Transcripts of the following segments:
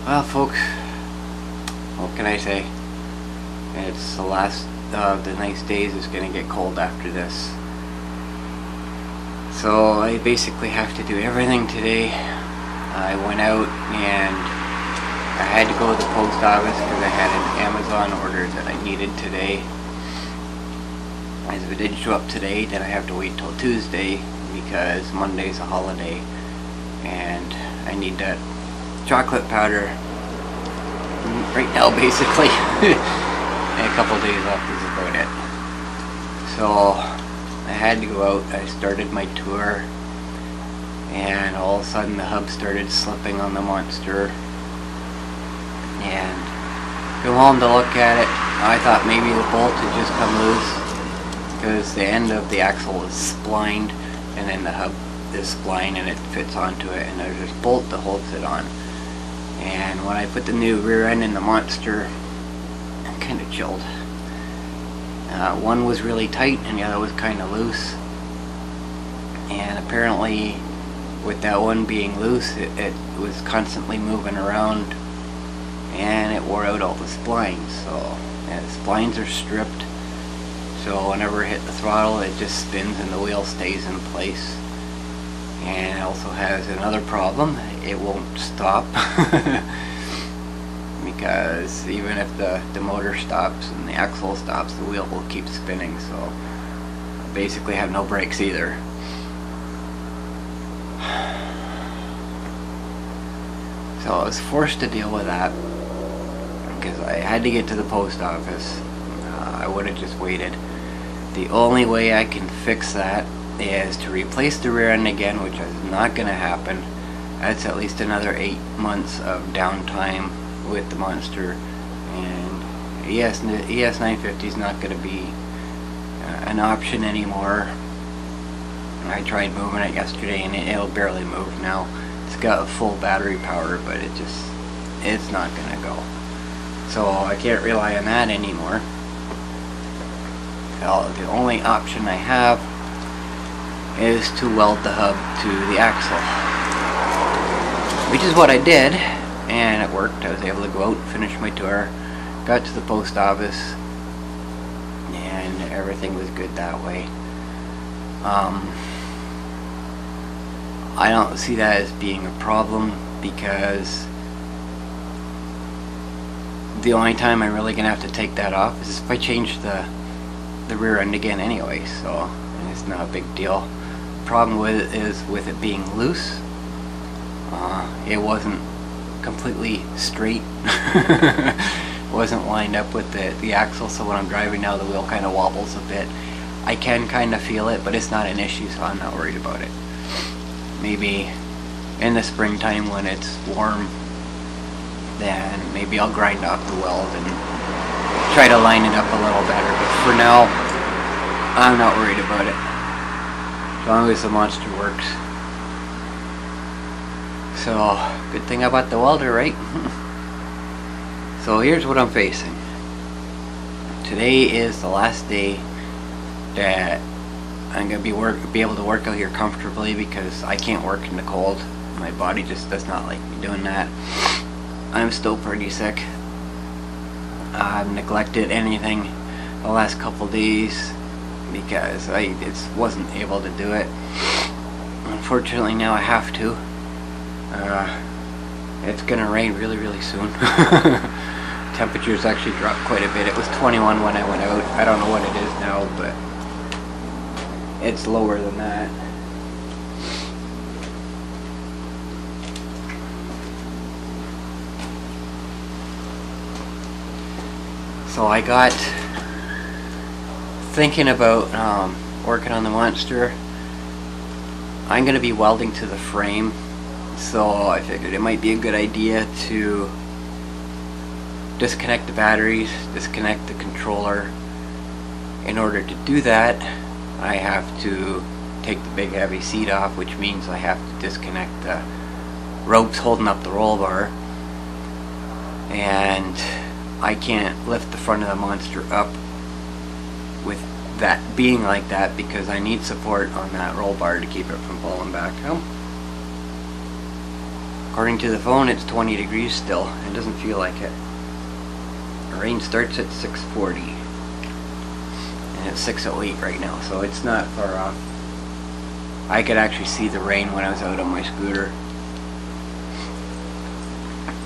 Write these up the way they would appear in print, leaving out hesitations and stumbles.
Well, folks, what can I say? It's the last of the nice days. It's gonna get cold after this. So I basically have to do everything today. I went out and I had to go to the post office because I had an Amazon order that I needed today. As if it didn't show up today, then I have to wait till Tuesday because Monday's a holiday and I need that chocolate powder right now, basically. And a couple days left is about it. So I had to go out. I started my tour and all of a sudden the hub started slipping on the monster, and go home to look at it. I thought maybe the bolt had just come loose because the end of the axle is splined and then the hub is splined and it fits onto it, and there's this bolt that holds it on. And when I put the new rear end in the monster, I'm kind of chilled. One was really tight and the other was kind of loose, and apparently with that one being loose it was constantly moving around and it wore out all the splines. So the splines are stripped, so whenever I hit the throttle it just spins and the wheel stays in place. And it also has another problem: it won't stop. Because even if the motor stops and the axle stops, the wheel will keep spinning. So I basically have no brakes either. So I was forced to deal with that because I had to get to the post office. I would have just waited. The only way I can fix that is to replace the rear end again, which is not going to happen. That's at least another 8 months of downtime with the monster, and ES950 is not going to be an option anymore. I tried moving it yesterday and it'll barely move now. It's got a full battery power, but it's not going to go. So I can't rely on that anymore. So the only option I have is to weld the hub to the axle, which is what I did, and it worked. I was able to go out, finish my tour, got to the post office, and everything was good that way. I don't see that as being a problem because the only time I'm really gonna have to take that off is if I change the rear end again anyway, so it's not a big deal. The problem with it is with it being loose. It wasn't completely straight. It wasn't lined up with the axle, so when I'm driving now the wheel kind of wobbles a bit. I can kind of feel it, but it's not an issue, so I'm not worried about it. Maybe in the springtime when it's warm, then maybe I'll grind off the weld and try to line it up a little better, but for now I'm not worried about it as long as the monster works. So good thing I bought the welder, right? So here's what I'm facing. Today is the last day that I'm gonna be able to work out here comfortably because I can't work in the cold. My body just does not like me doing that. I'm still pretty sick. I've neglected anything the last couple days because I just wasn't able to do it. Unfortunately now I have to. It's gonna rain really soon. Temperatures actually dropped quite a bit. It was 21 when I went out. I don't know what it is now, but it's lower than that. So I got thinking about working on the monster. I'm going to be welding to the frame, so I figured it might be a good idea to disconnect the batteries, disconnect the controller. In order to do that, I have to take the big heavy seat off, which means I have to disconnect the ropes holding up the roll bar, and I can't lift the front of the monster up with that being like that because I need support on that roll bar to keep it from falling back. According to the phone, it's 20 degrees still. It doesn't feel like it. The rain starts at 6:40. And it's 6:08 right now, so it's not far off. I could actually see the rain when I was out on my scooter.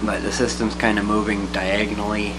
But the system's kind of moving diagonally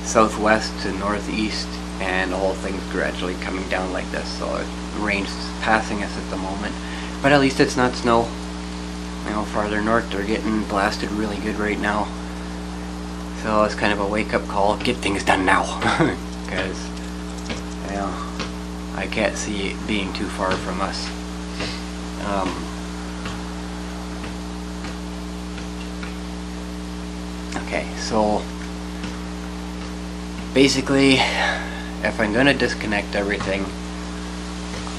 southwest to northeast, and the whole thing's gradually coming down like this, so the rain's passing us at the moment. But at least it's not snow. You know, farther north they're getting blasted really good right now. So it's kind of a wake-up call. Get things done now. Because, you know, I can't see it being too far from us. Okay, so basically, if I'm going to disconnect everything,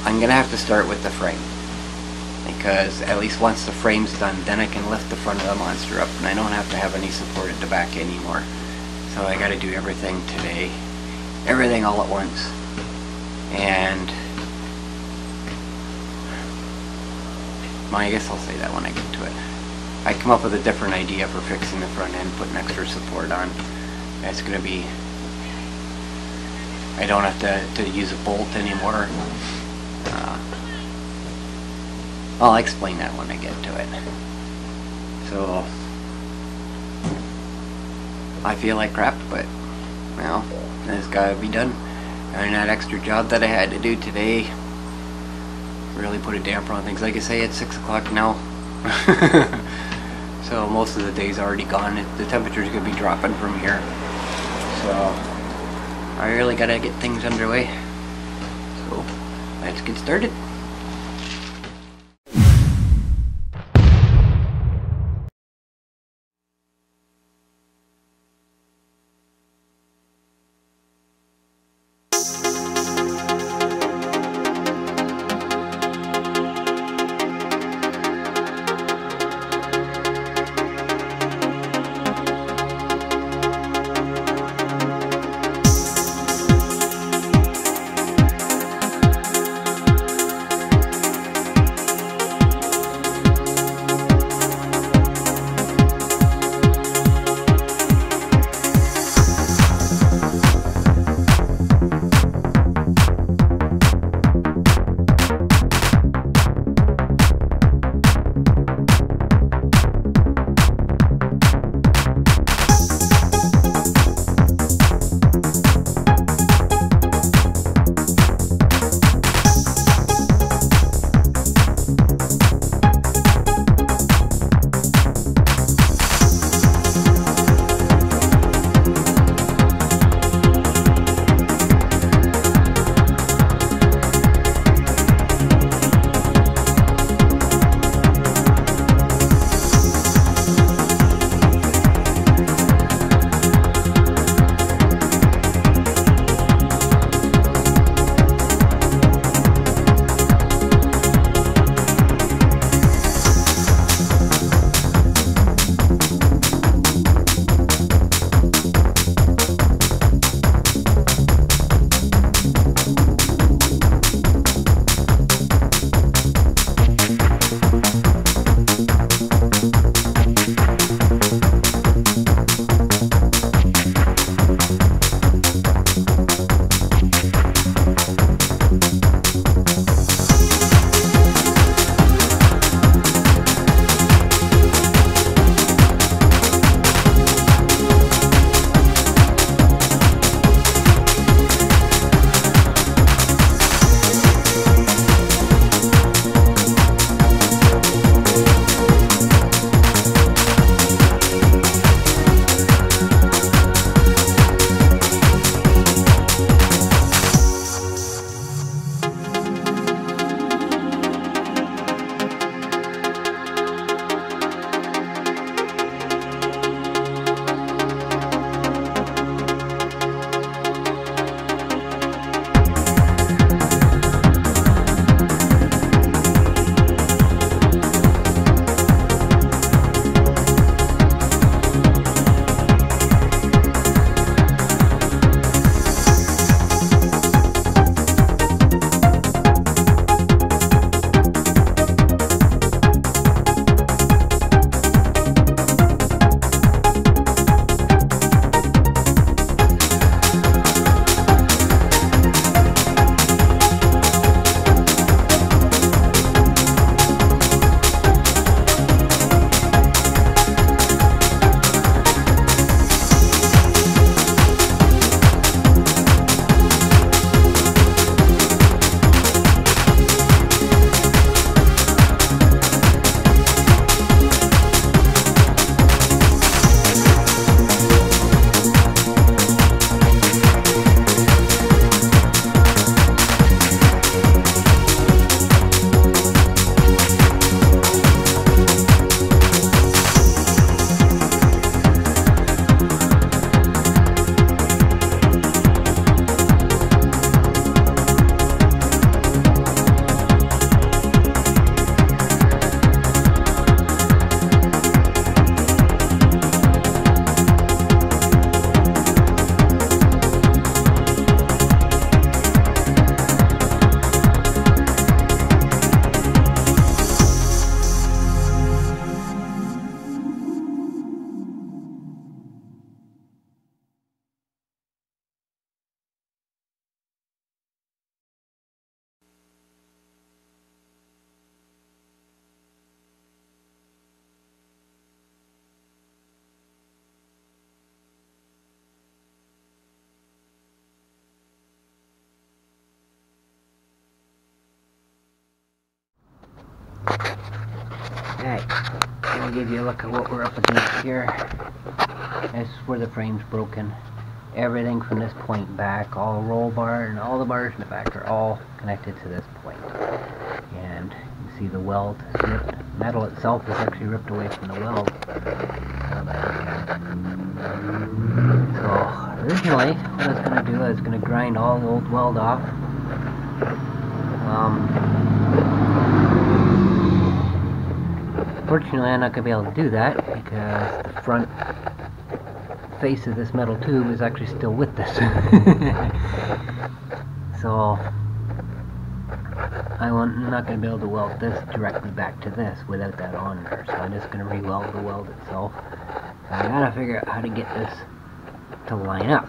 I'm going to have to start with the frame. Because at least once the frame's done, then I can lift the front of the monster up and I don't have to have any support at the back anymore. So I got to do everything today, everything all at once. And well, I guess I'll say that when I get to it. I come up with a different idea for fixing the front end, putting extra support on. It's going to be, I don't have to use a bolt anymore. I'll explain that when I get to it. So I feel like crap, but well, it's gotta be done. And that extra job that I had to do today really put a damper on things. Like I say, it's 6 o'clock now. So most of the day's already gone. The temperature's gonna be dropping from here. So I really gotta get things underway. So let's get started. Alright, let me give you a look at what we're up against here. This is where the frame's broken. Everything from this point back, all roll bar and all the bars in the back are all connected to this point. And you see the weld is ripped. Metal itself is actually ripped away from the weld. So originally what I was going to do, I was going to grind all the old weld off. Fortunately, I'm not going to be able to do that because the front face of this metal tube is actually still with this. So I'm not going to be able to weld this directly back to this without that on there. So I'm just going to re-weld the weld itself. So I got to figure out how to get this to line up.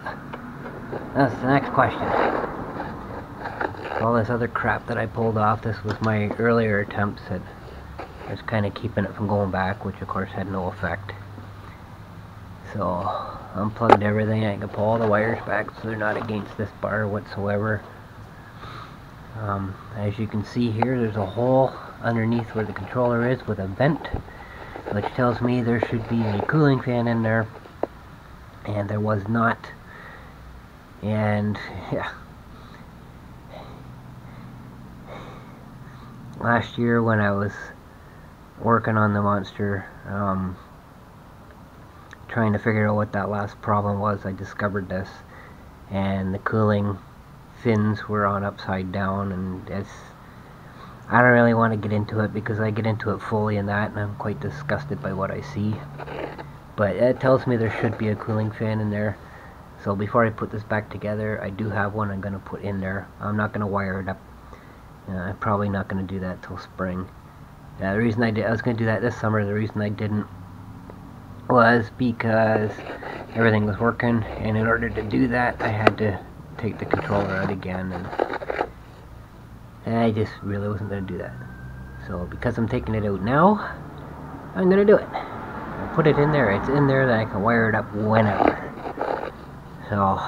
That's the next question. All this other crap that I pulled off, this was my earlier attempts at just kind of keeping it from going back, which of course had no effect. So unplugged everything. I can pull all the wires back so they're not against this bar whatsoever. As you can see here, there's a hole underneath where the controller is with a vent, which tells me there should be a cooling fan in there, and there was not. And yeah, last year when I was working on the monster, trying to figure out what that last problem was, I discovered this, and the cooling fins were on upside down, and I don't really want to get into it because I get into it fully in that and I'm quite disgusted by what I see. But it tells me there should be a cooling fan in there. So before I put this back together, I do have one I'm going to put in there. I'm not going to wire it up. I'm probably not going to do that till spring. The reason I was going to do that this summer, the reason I didn't was because everything was working, and in order to do that I had to take the controller out again, and I just really wasn't going to do that. So because I'm taking it out now, I'm going to do it. I'll put it in there, it's in there, that I can wire it up whenever. So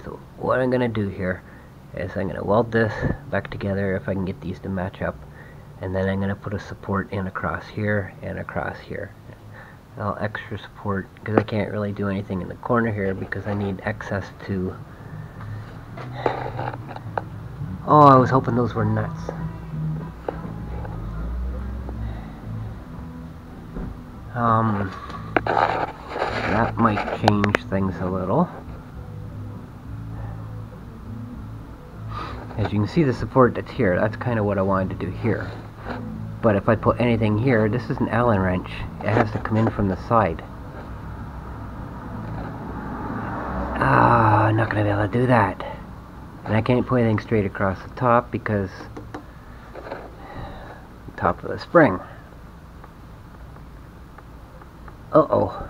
so what I'm going to do here is I'm going to weld this back together if I can get these to match up, and then I'm going to put a support in across here and across here. All extra support because I can't really do anything in the corner here because I need access to. Oh, I was hoping those were nuts. That might change things a little. As you can see, the support that's here, that's kind of what I wanted to do here. But if I put anything here, this is an Allen wrench. It has to come in from the side. I'm not going to be able to do that. And I can't put anything straight across the top because the top of the spring. Uh-oh.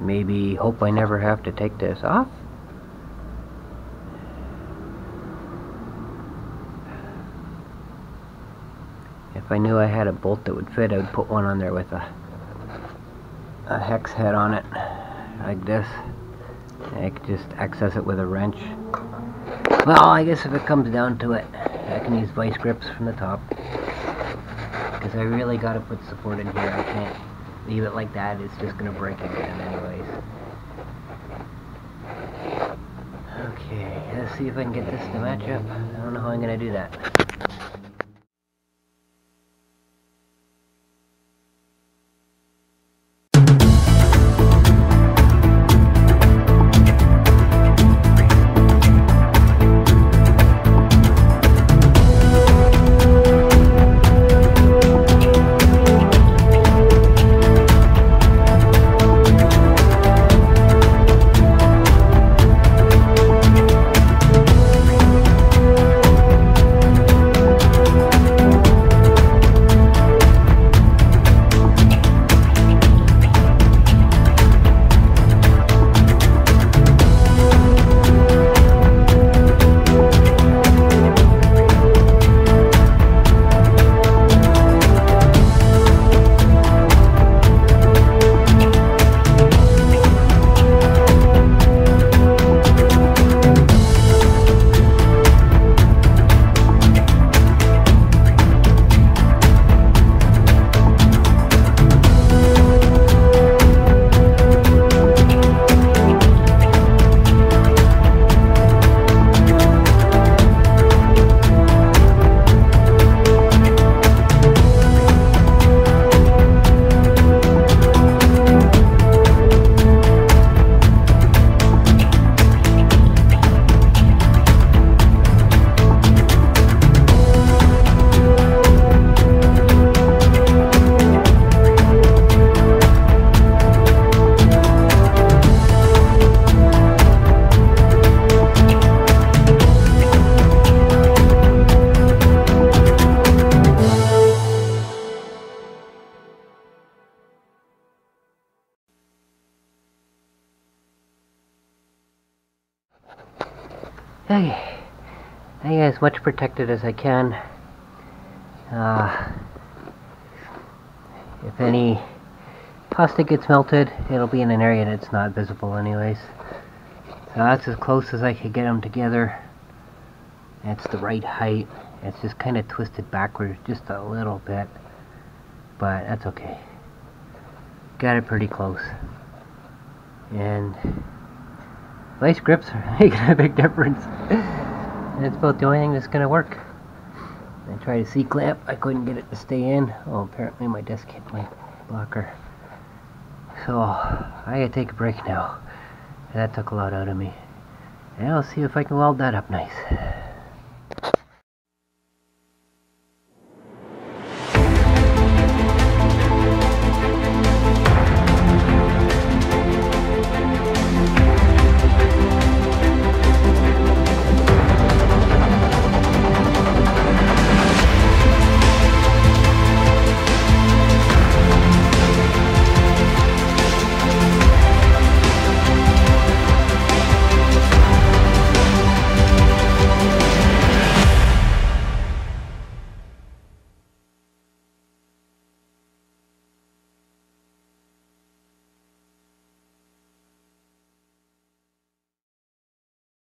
Maybe hope I never have to take this off. If I knew I had a bolt that would fit, I would put one on there with a hex head on it, like this. I could just access it with a wrench. Well, I guess if it comes down to it, I can use vice grips from the top. Because I really got to put support in here. I can't leave it like that. It's just going to break again anyways. Okay, let's see if I can get this to match up. I don't know how I'm going to do that. Okay, I get as much protected as I can. If any plastic gets melted, it'll be in an area that's not visible anyways. So that's as close as I could get them together. That's the right height. It's just kind of twisted backwards just a little bit, but that's okay. Got it pretty close. And vice grips are making a big difference. And it's about the only thing that's going to work. I tried a C-clamp, I couldn't get it to stay in. Oh, apparently my desk hit my blocker. So, I gotta take a break now. That took a lot out of me. And I'll see if I can weld that up nice.